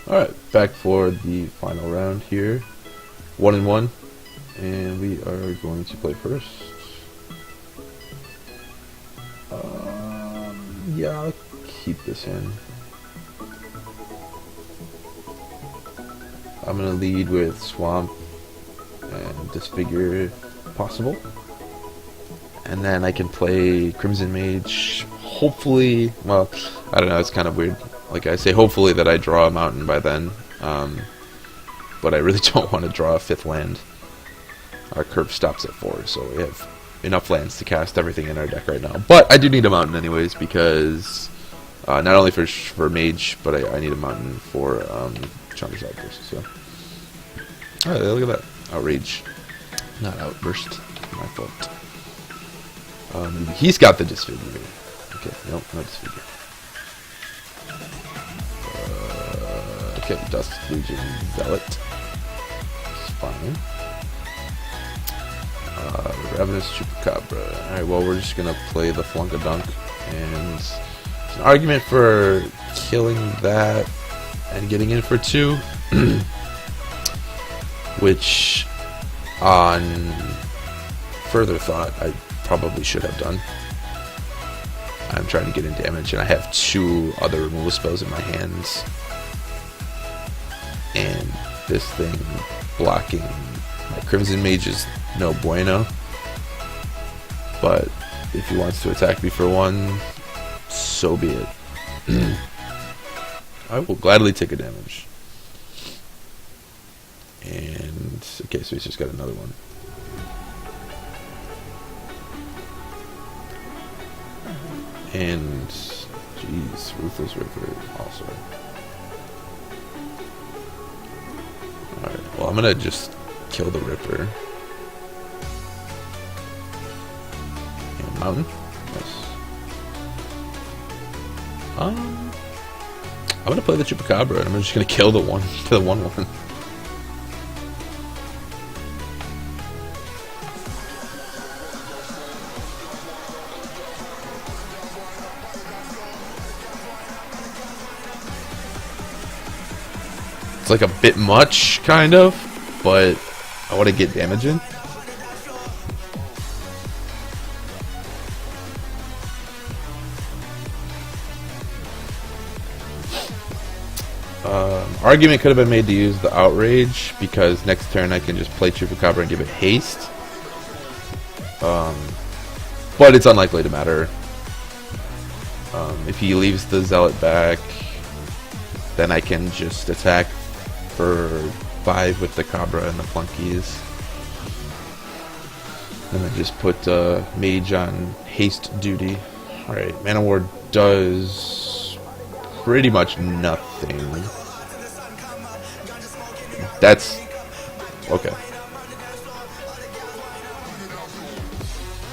Alright, back for the final round here. 1-1. And we are going to play first. Yeah, I'll keep this in. I'm going to lead with Swamp and Disfigure if possible. And then I can play Crimson Mage. Hopefully, well, I don't know, it's kind of weird. Like I say, hopefully that I draw a mountain by then. But I really don't want to draw a 5th land. Our curve stops at 4, so we have enough lands to cast everything in our deck right now. But I do need a mountain anyways, because not only for Mage, but I need a mountain for Chandra's Outburst. So, alright, look at that. Outrage. Not Outburst. My fault. He's got the Disfigure. Okay, nope, no Disfigure. Okay, Dust Legion Zealot. It's fine. Ravenous Chupacabra. Alright, well, we're just gonna play the Flunkadunk, and there's an argument for killing that and getting in for 2, which, on further thought, I probably should have done. I'm trying to get in damage, and I have 2 other removal spells in my hands, and this thing blocking my Crimson Mage is no bueno. But if he wants to attack me for 1, so be it. I will gladly take a damage. And okay, so he's just got another one. And jeez, Ruthless River also. Alright, well, I'm gonna just kill the Ripper. And Mountain? Nice. I'm gonna play the Chupacabra, and I'm just gonna kill the 1/1. It's like a bit much, kind of, but I want to get damage in. Argument could have been made to use the Outrage, because next turn I can just play Chupacabra and give it haste. But it's unlikely to matter. If he leaves the Zealot back, then I can just attack for 5 with the Cabra and the Flunkies. And then just put Mage on haste duty. Alright, Mana Ward does pretty much nothing. That's okay.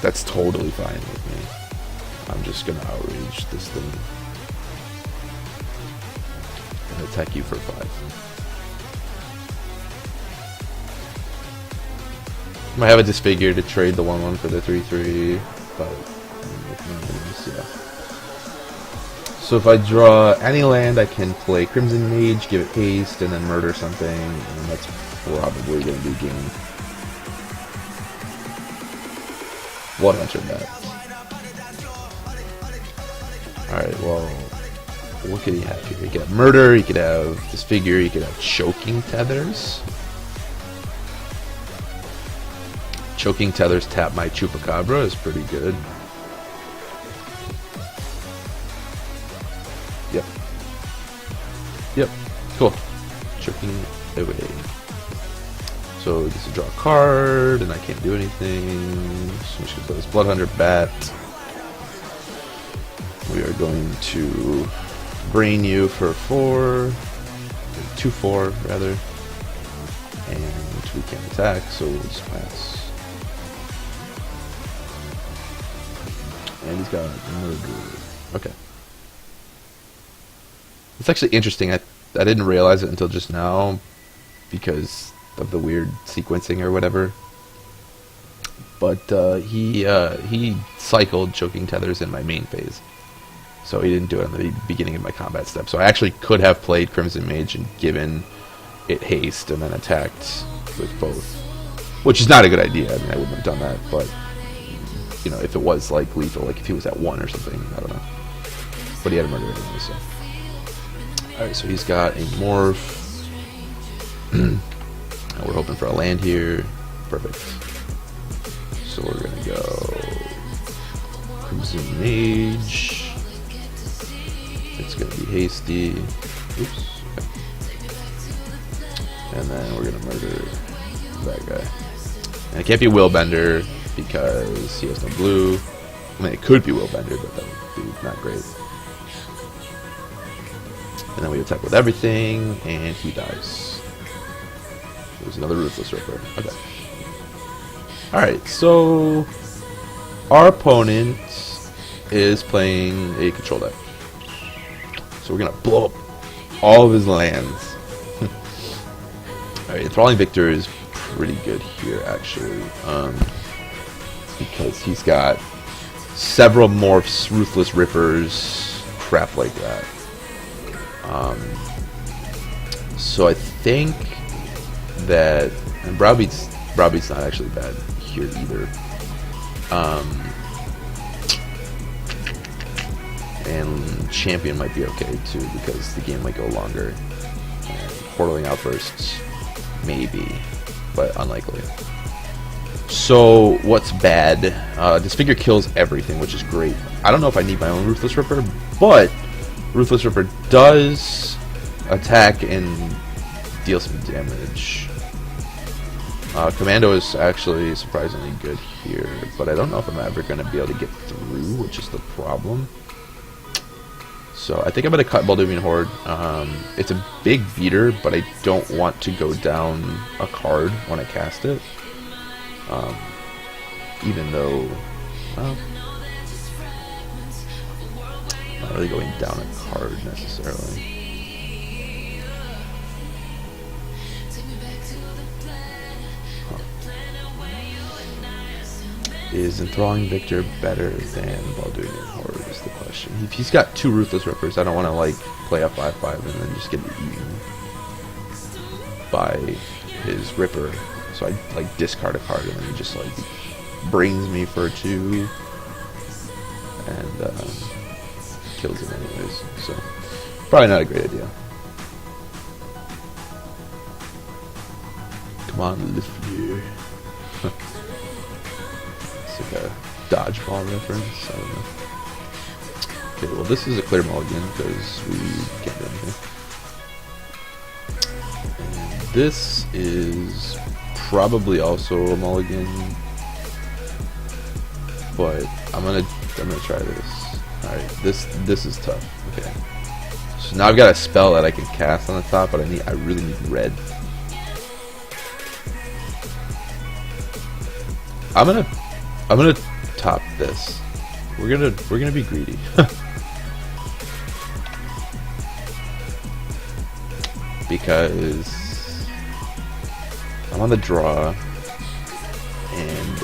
That's totally fine with me. I'm just gonna Outrage this thing and attack you for 5. I might have a Disfigure to trade the 1/1 for the 3/3, but yeah. So if I draw any land, I can play Crimson Mage, give it haste, and then murder something, and that's probably going to be game. What answered that? Alright, well, what could he have here? He could have Murder, he could have Disfigure, he could have Choking Tethers. Choking Tethers tap my Chupacabra is pretty good. Yep, cool. Choking away. So he gets to draw a card, and I can't do anything. So I'm just gonna play this Bloodhunter Bat. We are going to Brain you for 4, 2/4 rather, and we can't attack, so we'll just pass. And he's got Murder. Okay. It's actually interesting. I didn't realize it until just now because of the weird sequencing or whatever. But he cycled Choking Tethers in my main phase. So he didn't do it in the beginning of my combat step. So I actually could have played Crimson Mage and given it haste and then attacked with both. Which is not a good idea. I mean, I wouldn't have done that, but you know, if it was like lethal, like if he was at 1 or something, I don't know. But he had a murder anyway, so. Alright, so he's got a morph. And we're hoping for a land here. Perfect. So we're gonna go Crimson Mage. It's gonna be hasty. Oops. And then we're gonna murder that guy. And it can't be Willbender because he has no blue. I mean, it could be Willbender, but that would be not great. And then we attack with everything, and he dies. There's another Ruthless Ripper. Okay. Alright, so our opponent is playing a control deck. So we're gonna blow up all of his lands. Alright, Enthralling Victor is pretty good here, actually. Because he's got several morphs, Ruthless Rippers, crap like that. So I think that, and Browbeat's not actually bad here either. And Champion might be okay too because the game might go longer. And Portaling Outbursts, maybe, but unlikely. So what's bad? Disfigure kills everything, which is great. I don't know if I need my own Ruthless Ripper, but Ruthless Ripper does attack and deal some damage. Commando is actually surprisingly good here, but I don't know if I'm ever going to be able to get through, which is the problem. So I think I'm going to cut Balduvian Horde. It's a big beater, but I don't want to go down a card when I cast it. Even though, well, not really going down a card necessarily. Is Enthralling Victor better than Balduvian Horde is the question. If he's got 2 Ruthless Rippers, I don't want to like play a 5/5 and then just get eaten by his Ripper. So I like discard a card and then he just like brings me for 2 and kills him anyways. So probably not a great idea. Come on, Liflier. It's like a dodgeball reference. I don't know. Okay, well this is a clear mulligan because we can't do anything. And this is probably also a mulligan, but I'm gonna try this. All right, this is tough. Okay, so now I've got a spell that I can cast on the top, but I really need red. I'm gonna top this. We're gonna be greedy. Because I'm on the draw, and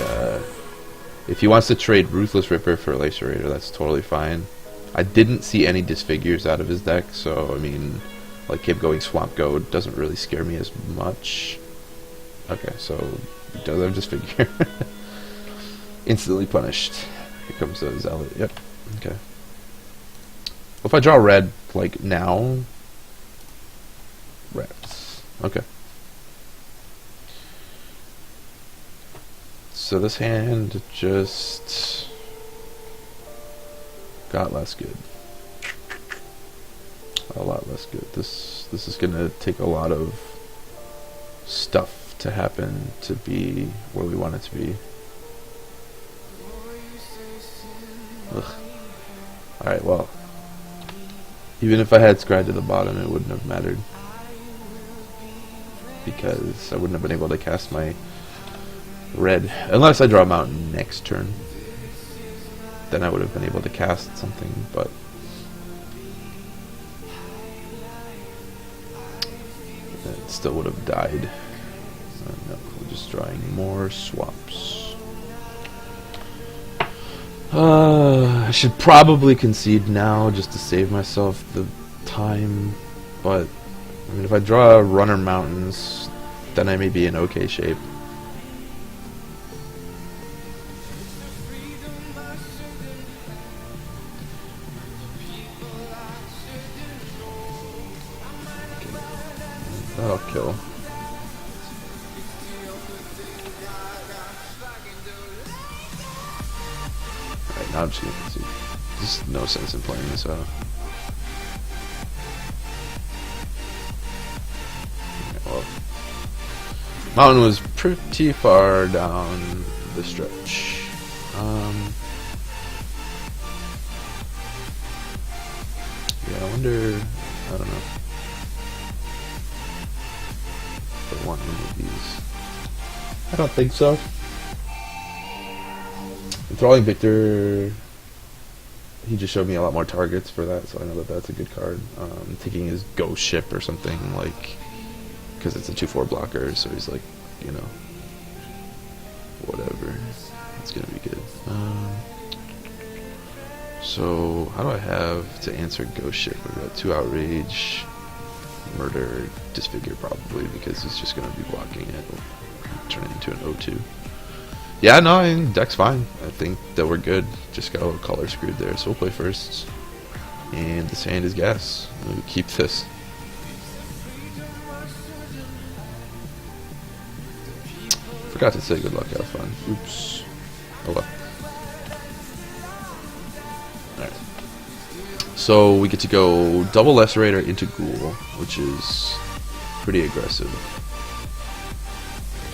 if he wants to trade Ruthless Ripper for Lacerator, that's totally fine. I didn't see any Disfigures out of his deck, so I mean, like him going Swamp Goat doesn't really scare me as much. Okay, so he does have Disfigure. Instantly punished. Here comes the Zealot. Yep. Okay. If I draw red, like now, reds. Okay. So this hand just got less good. A lot less good. This is gonna take a lot of stuff to happen to be where we want it to be. Ugh. Alright, well, even if I had Scry to the bottom, it wouldn't have mattered, because I wouldn't have been able to cast my red unless I draw a mountain next turn. Then I would have been able to cast something, but it still would have died. No, we're just drawing more swaps. I should probably concede now just to save myself the time, but I mean, if I draw Runner Mountains, then I may be in okay shape. That'll kill. Alright, now I'm just gonna concede. There's no sense in playing this out. Well, Mountain was pretty far down the stretch. Yeah, I wonder. I don't know. If I want any of these. I don't think so. Enthralling Victor. He just showed me a lot more targets for that, so I know that that's a good card. Taking his Ghost Ship or something, like, because it's a 2/4 blocker, so he's like, you know, whatever. It's gonna be good. So how do I have to answer Ghost Ship? We've got 2 Outrage, Murder, Disfigure probably, because he's just gonna be blocking it, turn it into an 0/2. Yeah, no, I mean, deck's fine. I think that we're good. Just got a little color screwed there, so we'll play first. And this hand is gas. We'll keep this. Forgot to say good luck, have fun. Oops. Oh well. Alright. So we get to go double Lacerator into Ghoul, which is pretty aggressive.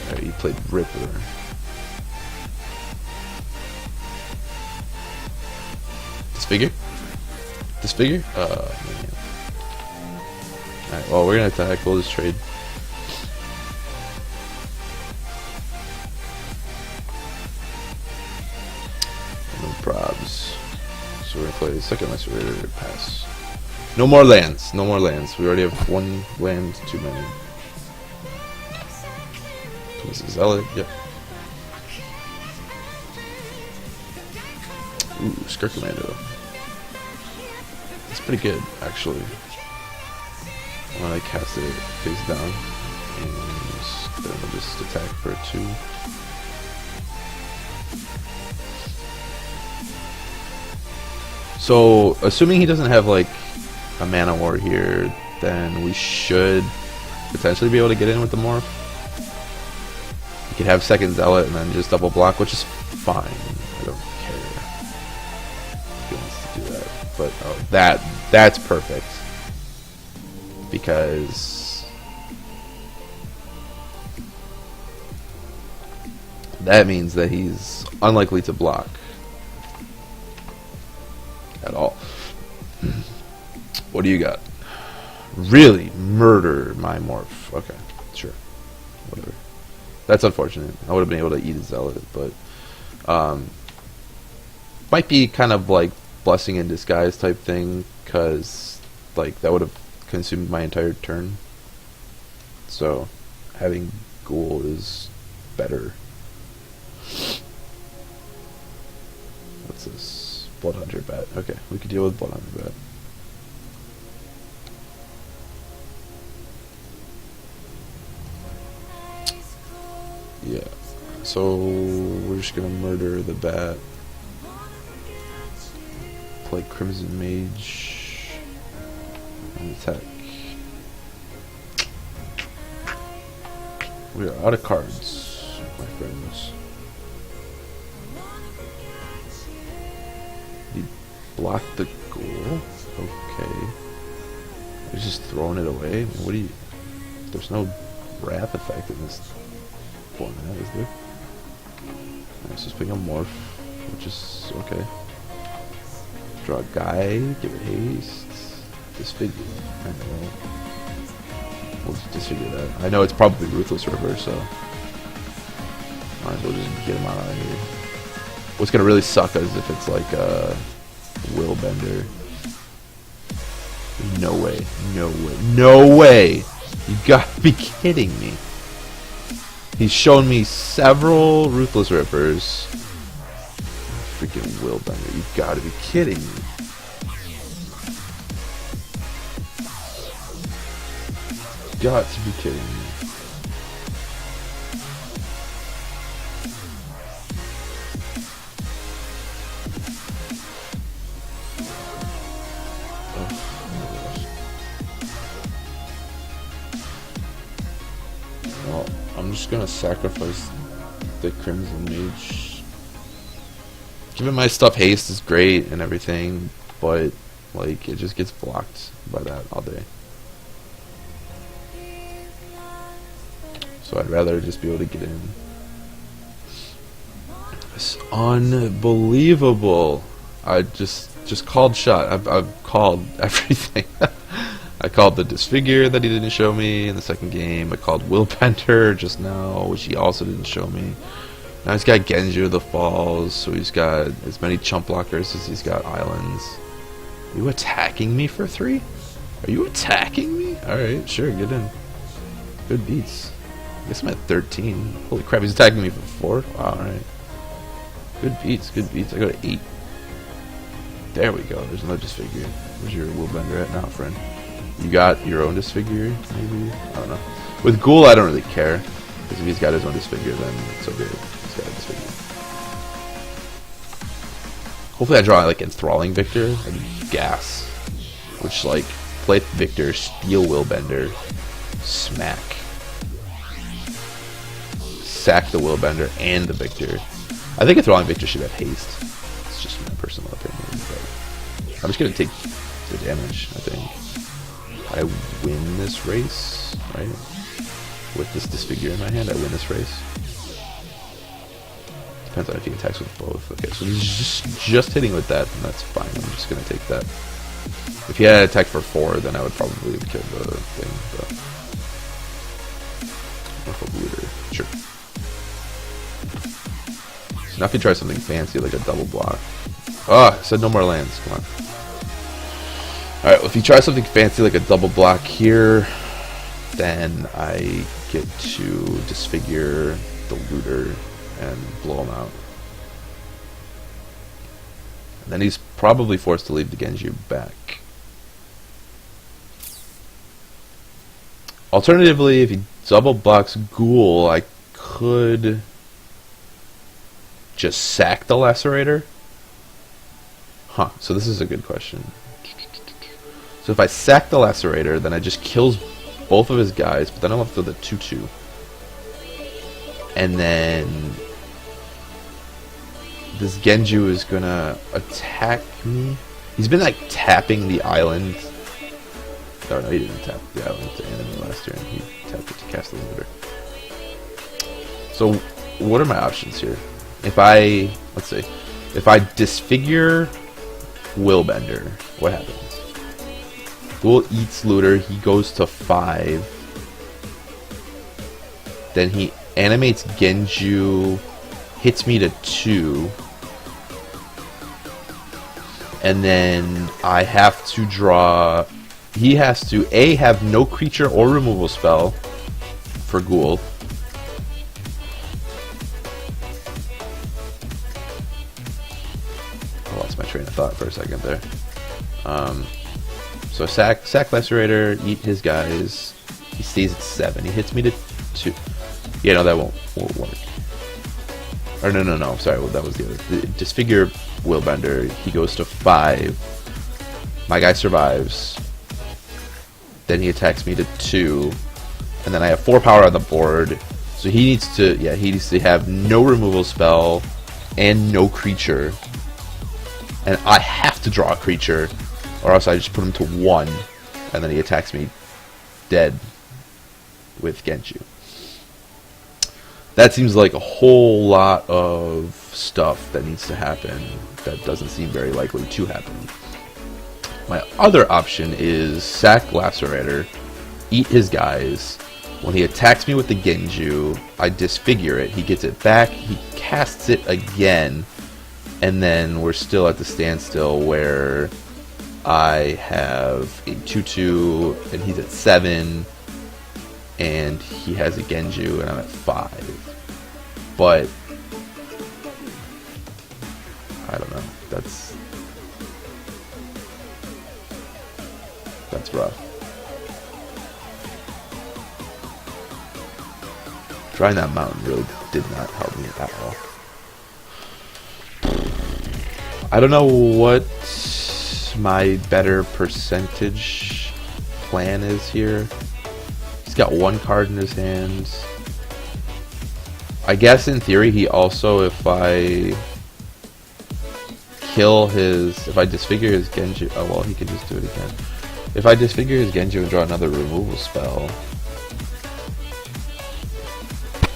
Alright, he played Ripper. Disfigure? Disfigure? Man. Alright, well, we're gonna attack. We'll just trade. No probs. So we're gonna play second Lacerator, pass. No more lands. No more lands. We already have 1 land too many. This is Zealot, yep. Ooh, Skirt Commando. It's pretty good, actually. When I cast it face down, and then we'll just attack for 2. So, assuming he doesn't have like a Mana War here, then we should potentially be able to get in with the Morph. You could have second Zealot and then just double block, which is fine. I don't care if he wants to do that. But oh, that's perfect. Because that means that he's unlikely to block at all. What do you got? Really? Murder my Morph. Okay, sure. Whatever. That's unfortunate. I would have been able to eat a Zealot, but might be kind of like Blessing in Disguise type thing, because like that would have consumed my entire turn. So having Ghoul is better. What's this? Bloodhunter Bat. Okay, we could deal with Bloodhunter Bat. Yeah. So we're just gonna murder the bat. Play Crimson Mage and attack. We are out of cards, my friends. He blocked the Ghoul. Okay. He's just throwing it away. I mean, what do you? There's no wrath effect in this format, is there? Let's just pick a Morph, which is okay. Draw a guy, give it haste, disfigure. I know. We'll just disfigure that. I know it's probably Ruthless River, so might as well just get him out of here. What's gonna really suck is if it's like a Willbender. No way. No way. No way! You gotta be kidding me. He's shown me several Ruthless Rippers. freaking Willbender. You gotta be kidding me. Got to be kidding me. Well, I'm just gonna sacrifice the Crimson Mage. Giving my stuff haste is great and everything, but like it just gets blocked by that all day. So I'd rather just be able to get in. It's unbelievable. I just called shot. I've called everything. I called the Disfigure that he didn't show me in the second game. I called Willbender just now, which he also didn't show me. Now he's got Genju the Falls, so he's got as many chump blockers as he's got islands. Are you attacking me for 3? Are you attacking me? Alright, sure, get in. Good beats. I guess I'm at 13. Holy crap, he's attacking me for 4? Wow, alright. Good beats, good beats. I got an 8. There we go, there's another Disfigure. Where's your Willbender at now, friend? You got your own Disfigure, maybe? I don't know. With Ghoul, I don't really care. Because if he's got his own Disfigure, then it's okay. He's got a Disfigure. Hopefully I draw, like, Enthralling Victor. I mean, Gas. Which, like, play Victor, steal Willbender, smack. Sack the Willbender and the Victor. I think Enthralling Victor should have haste. It's just my personal opinion. But I'm just going to take the damage, I think. I win this race, right? With this Disfigure in my hand, I win this race. Depends on if he attacks with both. Okay, so he's just hitting with that, and that's fine. I'm just gonna take that. If he had attacked for 4, then I would probably have killed the thing. But looter, sure. So now if he tries something fancy like a double block. Oh, I said no more lands. Come on. Alright, well, if he tries something fancy like a double block here, then I get to Disfigure the Looter and blow him out. And then he's probably forced to leave the Genju back. Alternatively, if he double blocks Ghoul, I could just sack the Lacerator. Huh, so this is a good question. So if I sack the Lacerator, then it just kills both of his guys, but then I'm left with a 2-2. And then this Genju is gonna attack me. He's been like tapping the island. Oh no, he didn't tap the island to enemy last turn. He tapped it to cast the Looter. So what are my options here? If I, let's see, if I Disfigure Willbender, what happens? Ghoul eats Looter, he goes to 5. Then he animates Genju, hits me to 2. And then I have to draw... He has to, A, have no creature or removal spell for Ghoul. I lost my train of thought for a second there. So sack Lacerator, eat his guys. He stays at 7. He hits me to 2. Yeah, no, that won't work. Or no. Sorry, well, that was the other. Disfigure Willbender. He goes to 5. My guy survives. Then he attacks me to 2, and then I have 4 power on the board. So he needs to, he needs to have no removal spell and no creature, and I have to draw a creature, or else I just put him to 1, and then he attacks me dead with Genju. That seems like a whole lot of stuff that needs to happen that doesn't seem very likely to happen. My other option is sack Lacerator, eat his guys. When he attacks me with the Genju, I Disfigure it. He gets it back, he casts it again, and then we're still at the standstill where I have a 2-2, and he's at 7, and he has a Genju, and I'm at 5. But I don't know. That's rough. Trying that mountain really did not help me at all. I don't know what my better percentage plan is here. He's got one card in his hands. I guess in theory he also, if I disfigure his Genju, oh well, he can just do it again. If I disfigure his Genju and draw another removal spell,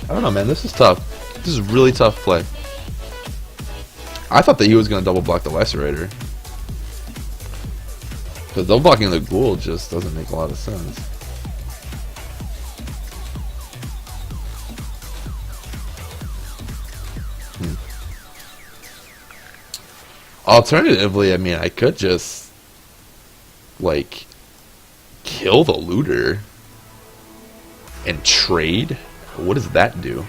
I don't know, man. This is tough. This is really tough play. I thought that he was going to double block the Lacerator. Because double blocking the Ghoul just doesn't make a lot of sense. Alternatively, I mean, I could just, like, kill the Looter and trade. What does that do?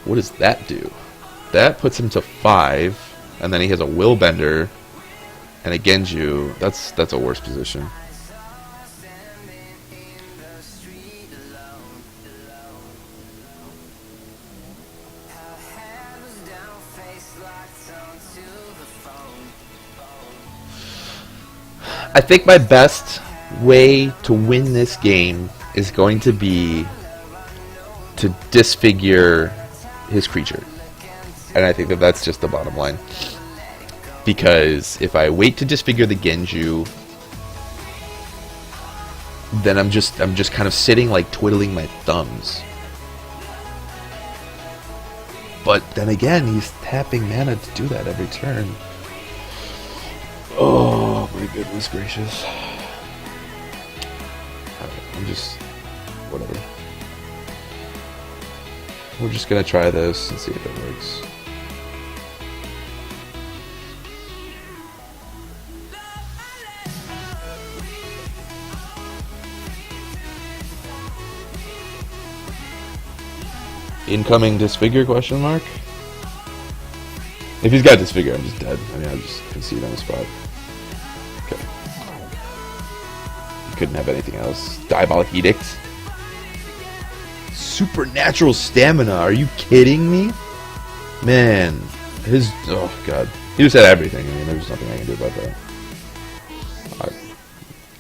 What does that do? That puts him to 5, and then he has a Willbender and a Genju. That's a worse position. I think my best way to win this game is going to be to disfigure his creature, and I think that that's just the bottom line. Because if I wait to disfigure the Genju, then I'm just kind of sitting like twiddling my thumbs. But then again, he's tapping mana to do that every turn. Oh my goodness gracious. I'm just... whatever. We're just gonna try this and see if it works. Incoming disfigure question mark? If he's got disfigure, I'm just dead. I mean, I'll just concede on the spot. Okay. Couldn't have anything else. Diabolic Edict. Supernatural Stamina. Are you kidding me? Man. Oh god. He just had everything. I mean, there's nothing I can do about that.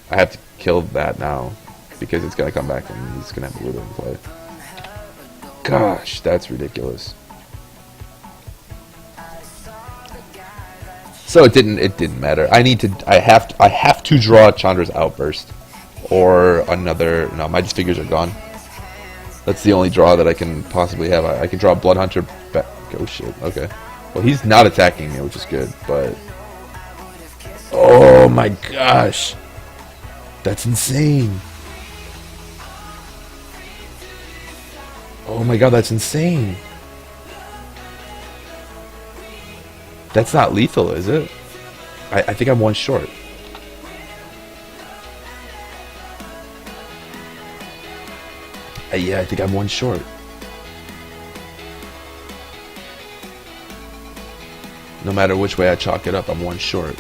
I have to kill that now. Because it's going to come back and he's going to have a Looter in play. Gosh, that's ridiculous. So it didn't matter. I have to draw Chandra's Outburst. Or another... No, my disfigures are gone. That's the only draw that I can possibly have. I can draw Bloodhunter back. Oh shit, okay. Well, he's not attacking me, which is good, but... Oh my gosh! That's insane! Oh my god, that's insane! That's not lethal, is it? I think I'm one short. Yeah, I think I'm one short. No matter which way I chalk it up, I'm one short.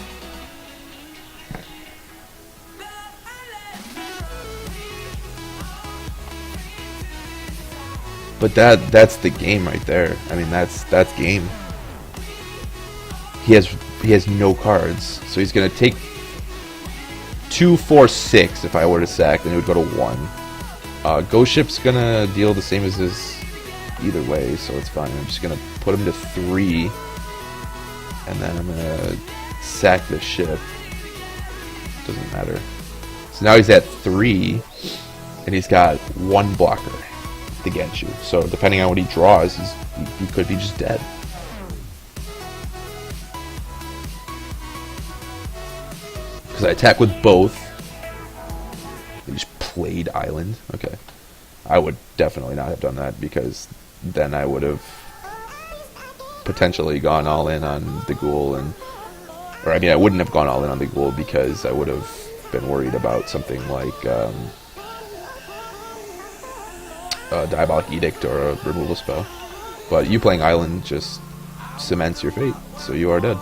But that's the game right there. I mean, that's game. He has no cards, so he's gonna take 2, 4, 6 if I were to sack, then it would go to 1. Ghost Ship's gonna deal the same as his either way, so it's fine. I'm just gonna put him to 3, and then I'm gonna sack the ship. Doesn't matter. So now he's at 3, and he's got 1 blocker to get you. So depending on what he draws, he could be just dead. Because I attack with both. He just played Island. Okay. I would definitely not have done that, because then I would have potentially gone all in on the Ghoul, or I mean, I wouldn't have gone all in on the Ghoul because I would have been worried about something like a Diabolic Edict or a removal spell. But you playing Island just cements your fate, so you are dead.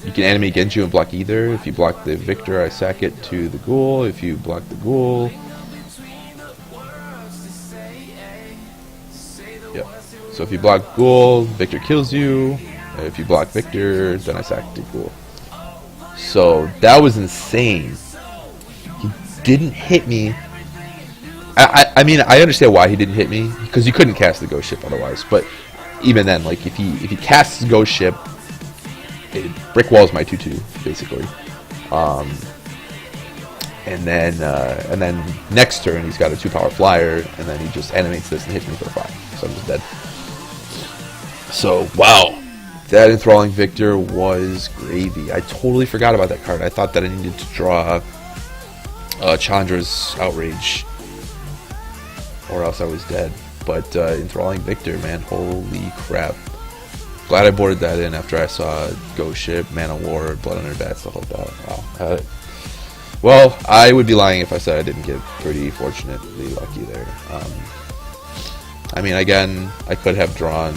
You can animate Genju and block either. If you block the Victor, I sack it to the Ghoul. If you block the Ghoul... Yep. So if you block Ghoul, Victor kills you. If you block Victor, then I sack the Ghoul. So that was insane. He didn't hit me. I mean, I understand why he didn't hit me, because you couldn't cast the Ghost Ship otherwise. But even then, like, if he casts the Ghost Ship, it brick walls my 2/2 basically. And then next turn he's got a 2-power flyer, and then he just animates this and hits me for a 5. So I'm just dead. So wow, that Enthralling Victor was gravy. I totally forgot about that card. I thought that I needed to draw Chandra's Outrage, or else I was dead. But Enthralling Victor, man, holy crap. Glad I boarded that in after I saw Ghost Ship, Mana War, Blood Under Bat, stuff like that. Wow. Well, I would be lying if I said I didn't get pretty fortunately lucky there. I mean, again, I could have drawn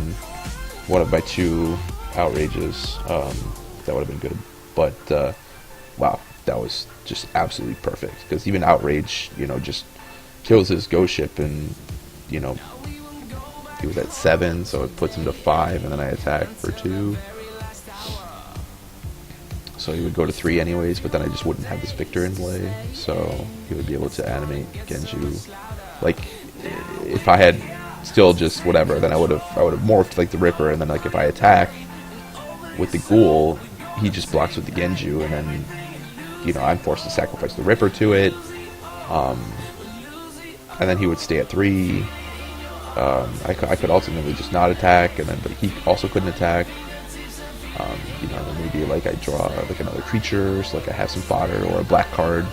one of my 2 Outrages. That would have been good. But, wow, that was just absolutely perfect. Because even Outrage, you know, just kills his Ghost Ship, and, you know, he was at 7, so it puts him to 5, and then I attack for 2. So he would go to 3 anyways, but then I just wouldn't have this Victor in play, so he would be able to animate Genju. Like, if I had still just whatever, then I would have morphed like the Ripper, and then like if I attack with the Ghoul, he just blocks with the Genju, and then, you know, I'm forced to sacrifice the Ripper to it, and then he would stay at 3. I could ultimately just not attack, and then but he also couldn't attack. You know, then maybe like I draw like another creature, so like I have some fodder, or a black card,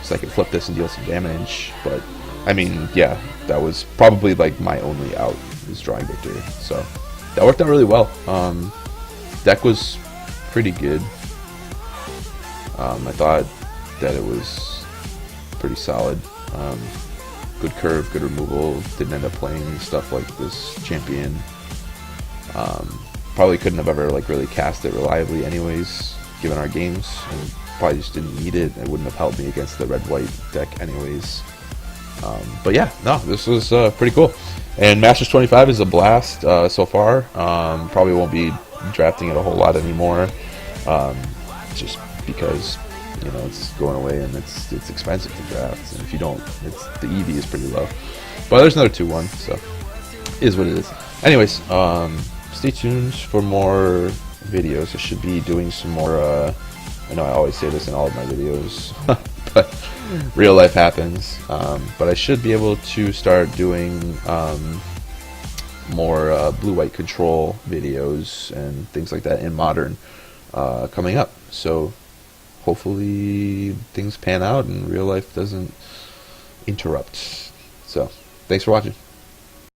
so I can flip this and deal some damage. But I mean, yeah, that was probably like my only out, is drawing Victor. So that worked out really well. Deck was pretty good. I thought that it was pretty solid. Good curve, good removal. Didn't end up playing stuff like this champion. Probably couldn't have ever like really cast it reliably anyways, given our games, and probably just didn't need it. It wouldn't have helped me against the red-white deck anyways. But yeah, no, this was pretty cool. And Masters 25 is a blast so far. Probably won't be drafting it a whole lot anymore, just because, you know, it's going away and it's expensive to draft, and if you don't, the EV is pretty low. But there's another 2-1, so is what it is. Anyways, stay tuned for more videos. I should be doing some more, I know I always say this in all of my videos, but real life happens. But I should be able to start doing more blue-white control videos and things like that in Modern coming up. So hopefully things pan out and real life doesn't interrupt. So thanks for watching.